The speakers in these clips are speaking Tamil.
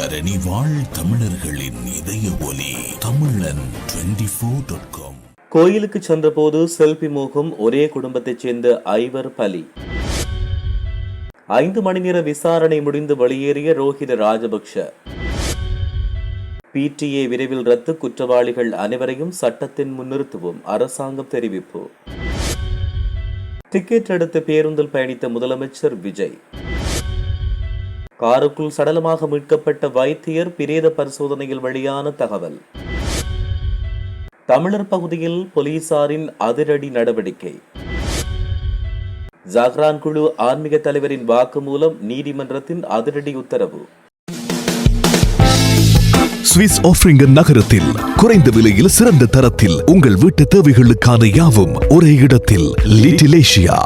தரணி வாழ் தமிழர்களின் இதய ஒலி தமிழன் 24.com. கோயிலுக்கு சென்றபோது செல்பி மோகம், ஒரே குடும்பத்தைச் சேர்ந்த 5 பலி. 5 மணி நேர விசாரணை முடிந்து வெளியேறிய ரோஹித ராஜபக்ஷ. PTA விரைவில் ரத்து, குற்றவாளிகள் அனைவரையும் சட்டத்தின் முன்னிறுத்துவோம், அரசாங்கம் தெரிவிப்பு. டிக்கெட் எடுத்து பேருந்தில் பயணித்த முதலமைச்சர் விஜய். காருக்குள் சடலமாக மீட்கப்பட்ட வைத்தியர், பிரேத பரிசோதனையில் வெளியான தகவல். தமிழர் பகுதியில் போலீசாரின் அதிரடி நடவடிக்கை. ஜஹ்ரான் குழு ஆன்மீக தலைவரின் வாக்குமூலம், நீதிமன்றத்தின் அதிரடி உத்தரவு. சுவிஸ் ஆஃப்ரிங்கன் நகரத்தில் குறைந்த விலையில் சிறந்த தரத்தில் உங்கள் வீட்டு தேவைகளுக்கான யாவும் ஒரே இடத்தில். Little Asia.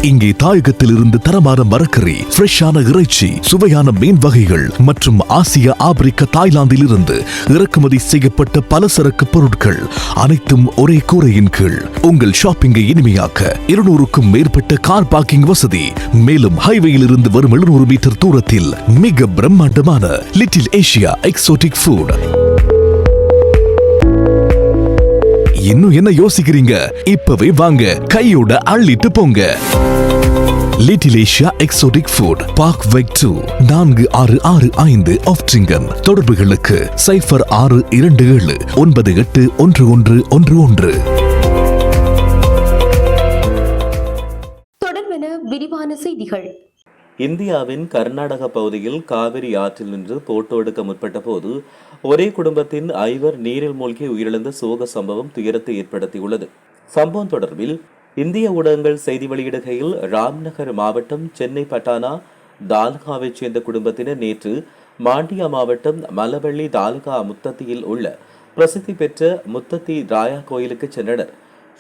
இங்கே தாயகத்தில் இருந்து தரமான மரக்கறி, ஃப்ரெஷ்ஷான இறைச்சி, சுவையான மீன் வகைகள் மற்றும் ஆசிய, ஆப்பிரிக்க, தாய்லாந்தில் இருந்து இறக்குமதி செய்யப்பட்ட பலசரக்கு பொருட்கள் அனைத்தும் ஒரே கூரையின் கீழ். உங்கள் ஷாப்பிங்கை இனிமையாக்க 200க்கும் மேற்பட்ட கார் பார்க்கிங் வசதி. மேலும் ஹைவேயில் இருந்து வரும் 700 மீட்டர் தூரத்தில் மிக பிரம்மாண்டமான லிட்டில் ஏசியா எக்ஸோட்டிக் ஃபுட். இன்னும் என்ன யோசிக்கிறீங்க? இப்பவே வாங்க, கையோட அள்ளிட்டு போங்க. Little Asia exotic food, park வெக் 2, 4665 ஆஃப்ட்ரிங்கன். தொடர்புகளுக்கு 0627 981111. தொடர்பென விரிவான செய்திகள். இந்தியாவின் கர்நாடக பகுதியில் காவிரி ஆற்றில் நின்று போட்டோ எடுக்க முற்பட்ட போது ஒரே குடும்பத்தின் 5 நீரில் மூழ்கி உயிரிழந்த சோக சம்பவம் துயரத்தை ஏற்படுத்தியுள்ளது. சம்பவம் தொடர்பில் இந்திய ஊடகங்கள் செய்தி வெளியிடுகையில், ராம்நகர் மாவட்டம் சென்னை பட்டானா தாலுகாவைச் சேர்ந்த குடும்பத்தினர் நேற்று மாண்டியா மாவட்டம் மலவள்ளி தாலுகா முத்தத்தியில் உள்ள பிரசித்தி பெற்ற முத்தத்தி ராயா கோயிலுக்கு சென்றனர்.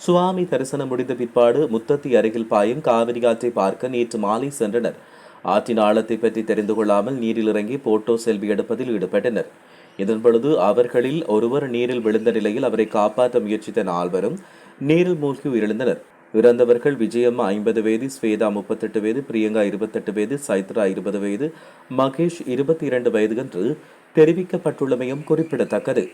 சுவாமி தரிசனம் முடிந்த பிற்பாடு முத்தத்தி அருகில் பாயும் காவிரி ஆற்றை பார்க்க நேற்று மாலை சென்றனர். ஆற்றின் ஆழத்தை பற்றி தெரிந்து கொள்ளாமல் நீரில் இறங்கி போட்டோ செல்வி எடுப்பதில் ஈடுபட்டனர். இதன்பொழுது அவர்களில் ஒருவர் நீரில் விழுந்த நிலையில் அவரை காப்பாற்ற முயற்சித்த 4 நீரில் மூழ்கி உயிரிழந்தனர். இறந்தவர்கள் விஜயம்மா 50 வயது, ஸ்வேதா 38 வயது, பிரியங்கா 28 வயது, சைத்ரா 20 வயது, மகேஷ் 22 வயது என்று தெரிவிக்கப்பட்டுள்ளமையும் குறிப்பிடத்தக்கது.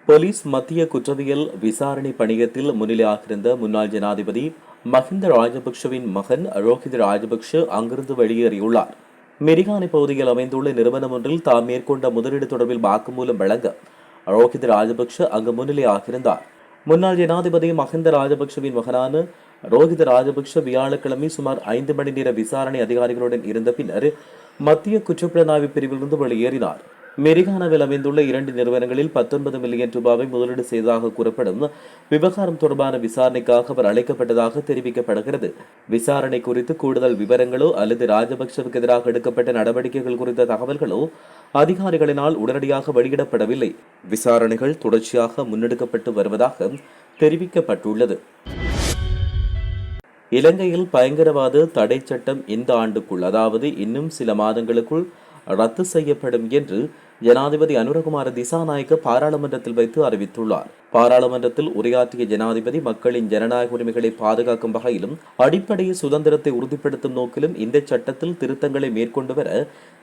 போலீஸ் மத்திய குற்றவியல் விசாரணை பணியத்தில் முன்னிலையாகிருந்த முன்னாள் ஜனாதிபதி மஹிந்த ராஜபக்ஷவின் மகன் ரோஹித் ராஜபக்ஷ அங்கிருந்து வெளியேறியுள்ளார். மெரிகானை பகுதியில் அமைந்துள்ள நிறுவனம் ஒன்றில் தாம் மேற்கொண்ட முதலீடு தொடர்பில் வாக்குமூலம் வழங்க ரோஹித் ராஜபக்ஷ அங்கு முன்னிலையாகிருந்தார். முன்னாள் ஜனாதிபதி மஹிந்த ராஜபக்ஷவின் மகனான ரோஹித் ராஜபக்ஷ வியாழக்கிழமை சுமார் 5 மணி நேர விசாரணை அதிகாரிகளுடன் இருந்த பின்னர் மத்திய குற்றப்புலனாய்வு பிரிவிலிருந்து வெளியேறினார். மெரிகானாவில் அமைந்துள்ள 2 நிறுவனங்களில் 19 மில்லியன் ரூபாவை முதலீடு செய்ததாக கூறப்படும் விவகாரம் தொடர்பான விசாரணைக்காக அவர் அழைக்கப்பட்டதாக தெரிவிக்கப்படுகிறது. விசாரணை குறித்து கூடுதல் விவரங்களோ அல்லது ராஜபக்ஷவுக்கு எதிராக எடுக்கப்பட்ட நடவடிக்கைகள் குறித்த தகவல்களோ அதிகாரிகளினால் உடனடியாக வெளியிடப்படவில்லை. விசாரணைகள் தொடர்ச்சியாக முன்னெடுக்கப்பட்டு வருவதாக தெரிவிக்கப்பட்டுள்ளது. இலங்கையில் பயங்கரவாத தடை சட்டம் இந்த ஆண்டுக்குள், அதாவது இன்னும் சில மாதங்களுக்குள் ரத்து செய்யப்படும் என்று ஜனாதிபதி அனுரகுமார திசாநாயக்க பாராளுமன்றத்தில் வைத்து அறிவித்துள்ளார். பாராளுமன்றத்தில் உரையாற்றிய ஜனாதிபதி, மக்களின் ஜனநாயக உரிமைகளை பாதுகாக்கும் வகையிலும் அடிப்படை சுதந்திரத்தை உறுதிப்படுத்தும் நோக்கிலும் இந்த சட்டத்தில் திருத்தங்களை மேற்கொண்டு வர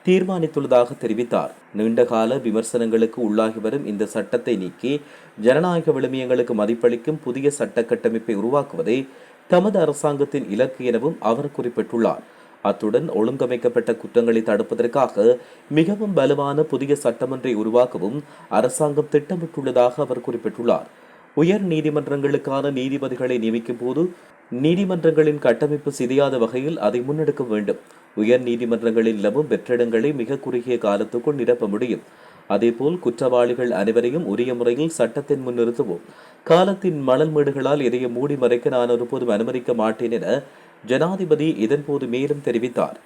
தீர்மானித்துள்ளதாக தெரிவித்தார். நீண்டகால விமர்சனங்களுக்கு உள்ளாகி வரும் இந்த சட்டத்தை நீக்கி ஜனநாயக விழுமியங்களுக்கு மதிப்பளிக்கும் புதிய சட்ட கட்டமைப்பை உருவாக்குவதே தமது அரசாங்கத்தின் இலக்கு எனவும் அவர் குறிப்பிட்டுள்ளார். அத்துடன் ஒழுங்கமைக்கப்பட்ட குற்றங்களை தடுப்பதற்காக மிகவும் பலமான புதிய சட்டமன்றை உருவாக்கவும் அரசாங்கம் திட்டமிட்டுள்ளதாக அவர் குறிப்பிட்டுள்ளார். உயர் நீதிமன்றங்களுக்கான நீதிபதிகளை நியமிக்கும் போது நீதிமன்றங்களின் கட்டமைப்பு சிதையாத வகையில் அதை முன்னெடுக்க வேண்டும். உயர் நீதிமன்றங்களில் நிலவும் வெற்றிடங்களை மிக குறுகிய காலத்துக்குள் நிரப்ப முடியும். அதேபோல் குற்றவாளிகள் அனைவரையும் உரிய முறையில் சட்டத்தின் முன் நிறுத்துவோம். காலத்தின் மணல் மேடுகளால் எதையும் மூடி மறைக்க நான் ஒருபோதும் அனுமதிக்க மாட்டேன் என ஜனாதிபதி இதன்போது மேலும் தெரிவித்தார்.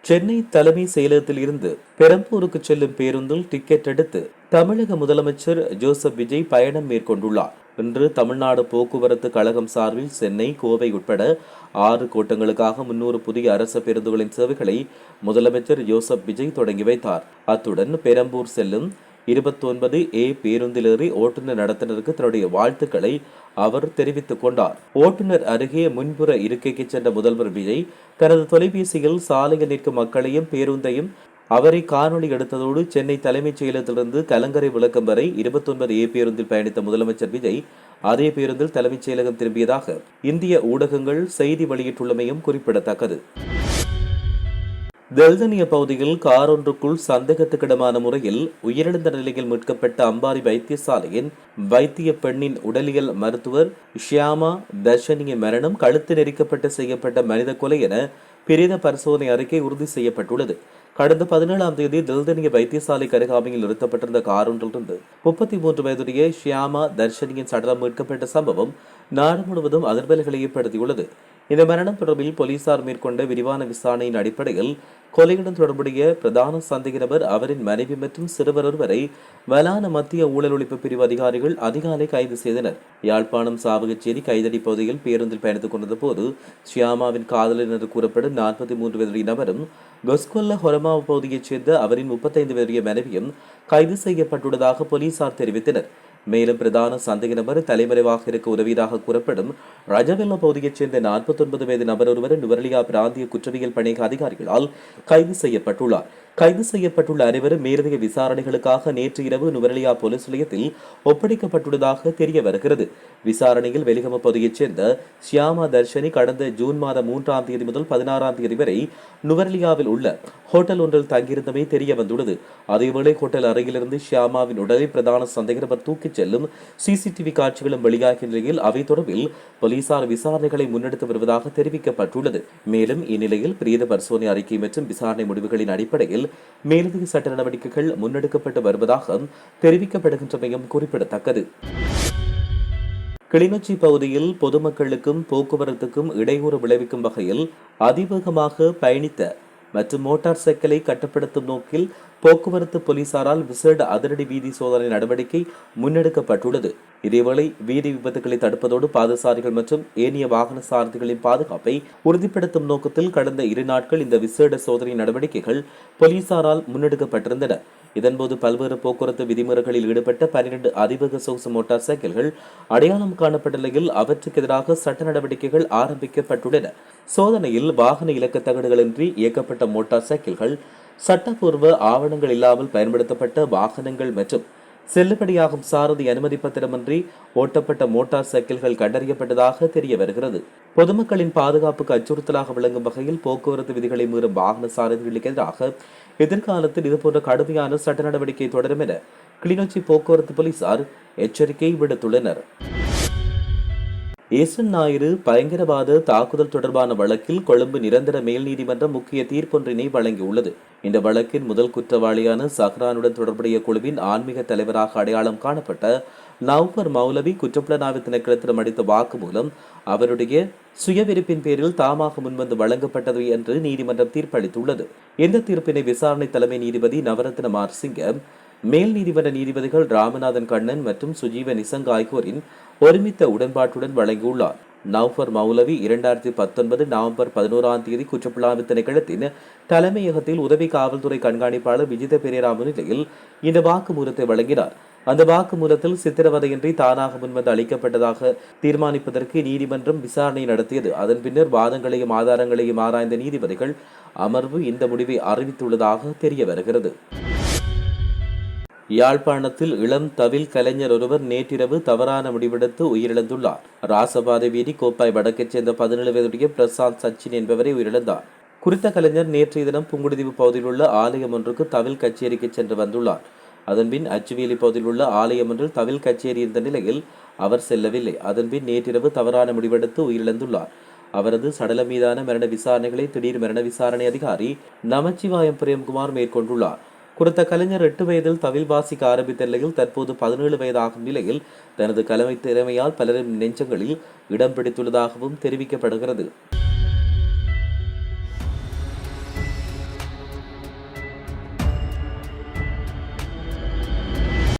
சென்னை தலைமை செயலகத்தில் இருந்து பெரம்பூருக்கு செல்லும் பேருந்தில் டிக்கெட் எடுத்து தமிழக முதலமைச்சர் ஜோசப் விஜய் பயணம் மேற்கொண்டுள்ளார். இன்று தமிழ்நாடு போக்குவரத்து கழகம் சார்பில் சென்னை, கோவை உட்பட 6 கோட்டங்களுக்காக 300 புதிய அரசு பேருந்துகளின் சேவைகளை முதலமைச்சர் ஜோசப் விஜய் தொடங்கி வைத்தார். அத்துடன் பெரம்பூர் செல்லும் 29A பேருந்திலேறி ஓட்டுநர் நடத்துனருக்கு தன்னுடைய வாழ்த்துக்களை அவர் தெரிவித்துக் கொண்டார். ஓட்டுநர் அருகே முன்புற இருக்கைக்கு சென்ற முதல்வர் விஜய் தனது தொலைபேசியில் சாலையில் நிற்கும் மக்களையும் பேருந்தையும் அவரை காணொலி எடுத்ததோடு சென்னை தலைமைச் செயலகத்திலிருந்து கலங்கரை விளக்கம் வரை 29A பேருந்தில் பயணித்த முதலமைச்சர் விஜய் அதே பேருந்தில் தலைமைச் செயலகம் திரும்பியதாக இந்திய ஊடகங்கள் செய்தி வெளியிட்டுள்ளமையும் குறிப்பிடத்தக்கது. தெல்தனிய பகுதியில் கார் ஒன்றுக்குள் சந்தேகத்துக்கிடமான முறையில் உயிரிழந்த நிலையில் மீட்கப்பட்ட அம்பாரி வைத்தியசாலையின் வைத்திய பெண்ணின் உடலியல் மருத்துவர் ஷியாமா தர்ஷனியின் மரணம் கழுத்து நெரிக்கப்பட்டு செய்யப்பட்ட மனித கொலை என பிரேத பரிசோதனை அறிக்கை உறுதி செய்யப்பட்டுள்ளது. கடந்த 17ஆம் தேதி தெல்தனிய வைத்தியசாலைக்கு அருகாமையில் நிறுத்தப்பட்டிருந்த கார் ஒன்றிலிருந்து 33 வயதுடைய ஷியாமா தர்ஷனியின் சடலம் மீட்கப்பட்ட சம்பவம் நாடு முழுவதும் அதிர்வலைகளை ஏற்படுத்தியுள்ளது. இந்த மரணம் தொடர்பில் போலீசார் மேற்கொண்ட விரிவான விசாரணையின் அடிப்படையில் கொலையுடன் தொடர்புடைய பிரதான சந்தேக நபர், அவரின் மனைவி மற்றும் சிறுவர் ஒருவரை வலான மத்திய ஊழல் ஒழிப்பு பிரிவு அதிகாரிகள் அதிகாலை கைது செய்தனர். யாழ்ப்பாணம் சாவகச்சேரி கைதடி பகுதியில் பேருந்தில் பயணித்துக் கொண்டிருந்த போது ஷியாமாவின் காதலர் என்று கூறப்படும் 43 வயதுடைய நபரும் கொஸ்கொல்ல ஹொரமாவ் பகுதியைச் சேர்ந்த அவரின் 35 வயதுடைய மனைவியும் கைது செய்யப்பட்டுள்ளதாக போலீசார் தெரிவித்தனர். மேலும் பிரதான சந்தேக நபர் தலைமறைவாக இருக்க உதவியதாக கூறப்படும் ரஜவெல்ல பகுதியைச் சேர்ந்த 49 வயது நபர் ஒருவர் நுவரெலியா பிராந்திய குற்றவியல் பணியக அதிகாரிகளால் கைது செய்யப்பட்டுள்ளார். கைது செய்யப்பட்டுள்ள அனைவரும் மேலதிக விசாரணைகளுக்காக நேற்று இரவு நுவரெலியா போலீஸ் நிலையத்தில் ஒப்படைக்கப்பட்டுள்ளதாக தெரிய வருகிறது. விசாரணையில் வெலிகம பகுதியைச் சேர்ந்த ஷியாமா தர்ஷனி கடந்த ஜூன் மாதம் 3ஆம் தேதி முதல் 16ஆம் தேதி வரை நுவரெலியாவில் உள்ள ஹோட்டல் ஒன்றில் தங்கியிருந்தமை தெரிய வந்துள்ளது. அதேவேளை ஹோட்டல் அறையிலிருந்து ஷியாமாவின் உடலை பிரதான சந்தேக நபர் தூக்கிச் செல்லும் சிசிடிவி காட்சிகளும் வெளியாகிய நிலையில் அவை தொடர்பில் போலீசார் விசாரணைகளை முன்னெடுத்து வருவதாக தெரிவிக்கப்பட்டுள்ளது. மேலும் இந்நிலையில் பிரேத பரிசோதனை அறிக்கை மற்றும் விசாரணை முடிவுகளின் அடிப்படையில் மேலதிக சட்ட நடவடிக்கைகள் முன்னெடுக்கப்பட்டு வருவதாக தெரிவிக்கப்படுகின்றமையும் குறிப்பிடத்தக்கது. கிளிநொச்சி பகுதியில் பொதுமக்களுக்கும் போக்குவரத்துக்கும் இடையூறு விளைவிக்கும் வகையில் அதிவேகமாக பயணித்த மற்றும் மோட்டார் சைக்கிளை கட்டுப்படுத்தும் நோக்கில் போக்குவரத்து போலீசாரால் விசேட அதிரடி வீதி சோதனை நடவடிக்கை முன்னெடுக்கப்பட்டுள்ளது. இதேவேளை வீதி விபத்துகளை தடுப்பதோடு பாதசாரிகள் மற்றும் ஏனைய வாகன சாரதிகளின் பாதுகாப்பை உறுதிப்படுத்தும் நோக்கத்தில் கடந்த 2 நாட்கள் இந்த விசேட சோதனை நடவடிக்கைகள் போலீசாரால் முன்னெடுக்கப்பட்டிருந்தன. இதன்போது பல்வேறு போக்குவரத்து விதிமுறைகளில் ஈடுபட்ட 12 அதிவேக சொகுசு மோட்டார் சைக்கிள்கள் அடையாளம் காணப்பட்ட நிலையில் அவற்றுக்கு எதிராக சட்ட நடவடிக்கைகள் ஆரம்பிக்கப்பட்டுள்ளன. சோதனையில் வாகன இலக்க தகடுகளின்றி இயக்கப்பட்ட மோட்டார் சைக்கிள்கள், சட்டப்பூர்வ ஆவணங்கள் இல்லாமல் பயன்படுத்தப்பட்ட வாகனங்கள் மற்றும் செல்லுபடியாகும் சாரதி அனுமதி பத்திரமின்றி ஓட்டப்பட்ட மோட்டார் சைக்கிள்கள் கண்டறியப்பட்டதாக தெரிய வருகிறது. பொதுமக்களின் பாதுகாப்புக்கு அச்சுறுத்தலாக விளங்கும் வகையில் போக்குவரத்து விதிகளை மீறும் வாகன சாரதிகளுக்கு எதிராக எதிர்காலத்தில் இதுபோன்ற கடுமையான சட்ட நடவடிக்கை தொடரும் என கிளிநொச்சி போக்குவரத்து போலீசார் எச்சரிக்கை விடுத்துள்ளனர். ஈஸ்டர் ஞாயிறு பயங்கரவாத தாக்குதல் தொடர்பான வழக்கில் கொழும்பு நிரந்தர மேல் நீதிமன்றம் முக்கிய தீர்ப்பொன்றினை வழங்கியுள்ளது. இந்த வழக்கின் முதல் குற்றவாளியான சஹ்ரானுடன் தொடர்புடைய குழுவின் ஆன்மீக தலைவராக அடையாளம் காணப்பட்ட நவ்பர் மௌலவி குற்றப்புலனாய்வு திணைக்களத்திடம் அளித்த வாக்குமூலம் அவருடைய சுயவிருப்பின் பேரில் தாமாக முன்வந்து வழங்கப்பட்டது என்று நீதிமன்றம் தீர்ப்பளித்துள்ளது. இந்த தீர்ப்பினை விசாரணை தலைமை நீதிபதி நவரத்ன மார்சிங்க, மேல் நீதிமன்ற நீதிபதிகள் ராமநாதன் கண்ணன் மற்றும் சுஜீவ நிசங்க ஆகியோரின் ஒருமித்த உடன்பாட்டுடன் வழங்கியுள்ளார். நவ்பர் மௌலவி 2019 நவம்பர் 11ஆம் தேதி குற்றப்புலனாய்வு திணைக்களத்தின் தலைமையகத்தில் உதவி காவல்துறை கண்காணிப்பாளர் விஜித பெரேரா முன்னிலையில் இந்த வாக்குமூலத்தை வழங்கினார். அந்த வாக்குமூலத்தில் சித்திரவதையின்றி தானாக முன்வந்து அளிக்கப்பட்டதாக தீர்மானிப்பதற்கு நீதிமன்றம் விசாரணை நடத்தியது. அதன் பின்னர் வாதங்களையும் ஆதாரங்களையும் ஆராய்ந்த நீதிபதிகள் அமர்வு இந்த முடிவை அறிவித்துள்ளதாக தெரிய வருகிறது. யாழ்ப்பாணத்தில் இளம் தவில் கலைஞர் ஒருவர் நேற்றிரவு தவறான முடிவெடுத்து உயிரிழந்துள்ளார். ராசபாதை வீதி கோப்பாய் வடக்கைச் சேர்ந்த 17 வயதுடைய பிரசாந்த் சச்சின் என்பவரை உயிரிழந்தார். குறித்த கலைஞர் நேற்றைய தினம் புங்குடுதீவு பகுதியில் உள்ள ஆலயம் ஒன்றுக்கு தவில் கச்சேரிக்கு சென்று வந்துள்ளார். அதன்பின் அச்சுவேலி பகுதியில் உள்ள ஆலயம் ஒன்றில் தவில் கச்சேரி இருந்த நிலையில் அவர் செல்லவில்லை. அதன்பின் நேற்றிரவு தவறான முடிவெடுத்து உயிரிழந்துள்ளார். அவரது சடலம் மீதான மரண விசாரணைகளை திடீர் மரண விசாரணை அதிகாரி நமச்சிவாயம் பிரேம்குமார் மேற்கொண்டுள்ளார். குறித்த கலைஞர் 8 வயதில் தவில் வாசிக்க ஆரம்பித்த நிலையில் தற்போது 17 வயதாகும் நிலையில் தனது கலைமை திறமையால் பலரின் நெஞ்சங்களில் இடம் பிடித்துள்ளதாகவும் தெரிவிக்கப்படுகிறது.